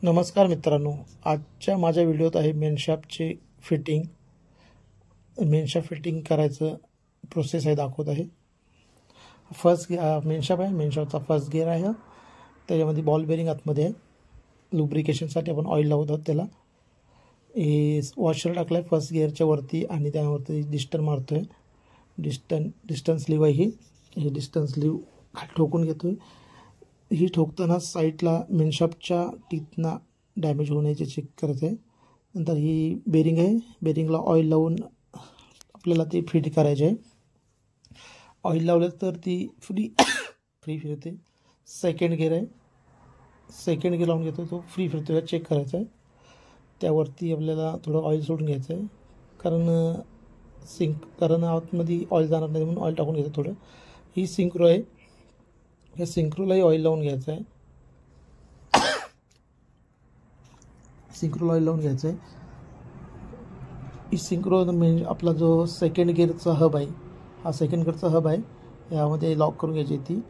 नमस्कार मित्रांनो, आजच्या माझ्या व्हिडिओत आहे मेनशाफ्टचे फिटिंग करायचं प्रोसेस आहे दाखवत आहे। फर्स्ट मेनशाफ्ट आहे, मेनशाफ्टचा फर्स्ट गिअर आहे। त्याच्यामध्ये बॉल बेरिंग आतमध्ये आहे, लुब्रिकेशनसाठी आपण ऑइल लावतो त्याला। हे वॉशर टाकलाय फर्स्ट गिअरच्या वरती आणि त्यावरती डिस्टन मारतोय। डिस्टन्स लीव आहे ही डिस्टन्स लीव ठोकून घेतोय। ही ठोकताना साईडला मेनशाफ्टच्या टीथना डॅमेज होऊ नये चेक करत आहे। नंतर ही बेरिंग आहे, बेरिंगला ऑइल लावून आपल्याला ते फिट करायचे आहे। ऑइल लावलं तर ती फ्री फिरते। सेकंड गिअर आहे, सेकंड गिअर लावून घेतो, तो फ्री फिरतो का चेक करायचा आहे। त्यावरती आपल्याला थोडं ऑइल सोडून घ्यायचं आहे, कारण आतमध्ये ऑइल जाणार नाही म्हणून ऑइल टाकून घ्यायचं थोडं। ही सिंक्रो आहे, या सिंक्रोलाही ऑइल लावून घ्यायचं आहे। सिंक्रोला ऑइल लावून घ्यायचं आहे। ही सिंक्रो आपला जो सेकंड गिअरचा हब आहे, हा सेकंड गिअरचा हब आहे, यामध्ये लॉक करून घ्यायची ती।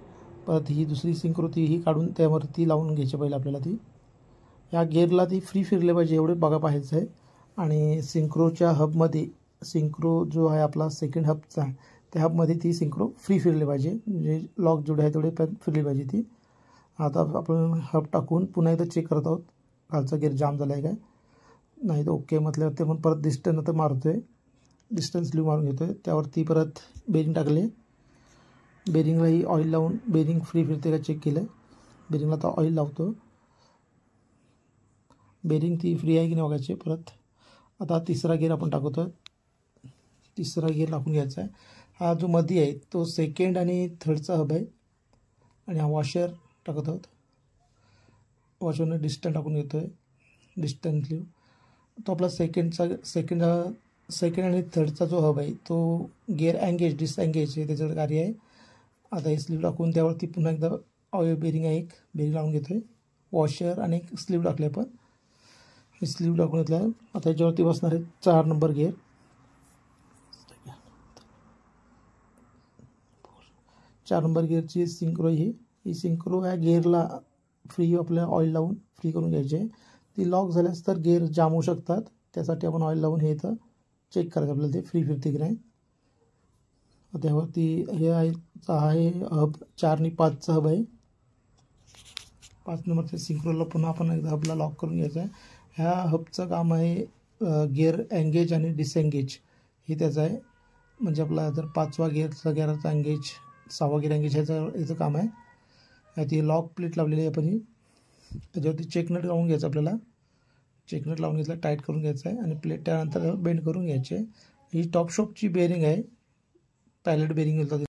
परत ही दुसरी सिंक्रो ही काढून त्यावरती लावून घ्यायची पहिले आपल्याला ती। या गिअरला ती फ्री फिरले पाहिजे एवढे बघा पाहायचं आहे। आणि सिंक्रोच्या हबमध्ये, सिंक्रो जो आहे आपला सेकंड हबचा, त्या हबमध्ये ती सिंक्रो फ्री फिरले पाहिजे, म्हणजे लॉक जेवढे आहे तेवढे फिरली पाहिजे ती। आता आपण हब टाकून पुन्हा एकदा चेक करत आहोत खालचा गिअर जाम झाला आहे काय नाही। तर ओके म्हटल्यावर ते पण परत डिस्टन्स आता मारतोय, डिस्टन्स लीव मारून घेतोय। त्यावरती परत बेरिंग टाकले, बेरिंगलाही ऑइल लावून बेरिंग फ्री फिरते का चेक केलं। बेरिंगला आता ऑइल लावतो, बेरिंग ती फ्री आहे की नाही बघायची। परत आता तिसरा गिअर आपण टाकतो, तिसरा गिअर टाकून घ्यायचा आहे। हा जो मध्ये आहे तो सेकंड आणि थर्डचा हब आहे, आणि हा वॉशर टाकत आहोत। वॉशरने डिस्टन्स टाकून घेतो आहे, डिस्टन्स लीव। तो आपला सेकंड आणि थर्डचा जो हब आहे तो गिअर एंगेज डिसएंगेज हे त्याचं कार्य आहे। आता हे स्लीव टाकून त्यावरती पुन्हा एकदा ऑइल बेरिंग आहे, एक बेरिंग लावून घेतो आहे। वॉशर आणि एक स्लीव टाकले आपण, हे स्लीव टाकून घेतलं आहे। आता याच्यावरती बसणार आहे 4 नंबर गिअर। 4 नंबर गिअरची सिंक्रो ही सिंक्रो या गिअरला फ्री आपल्याला ऑइल लावून फ्री करून घ्यायची आहे। ती लॉक झाल्यास तर गिअर जाम होऊ शकतात, त्यासाठी आपण ऑइल लावून हे इथं चेक करायचं आपल्याला ते फ्री फिरते की नाही। त्यावरती हे आहे हब 4 आणि 5चा हब आहे। 5 नंबरच्या सिंक्रोला पुन्हा आपण एकदा हबला लॉक करून घ्यायचं आहे। ह्या हबचं काम आहे गिअर एंगेज आणि डिसएंगेज हे त्याचं आहे। म्हणजे आपला जर 5वा गिअरचा एंगेज, 6वा गिअर एंगेज ह्याचं काम आहे। ती लॉक प्लेट लावलेली आहे आपण, त्याच्यावरती चेकनट लावून घ्यायचं आपल्याला। चेकनट लावून घेतलं, टाईट करून घ्यायचं आहे आणि प्लेट त्यानंतर बेंड करून घ्यायची आहे। ही टॉप शॉपची बेरिंग आहे, पॅलेट बेरिंग बोलतात।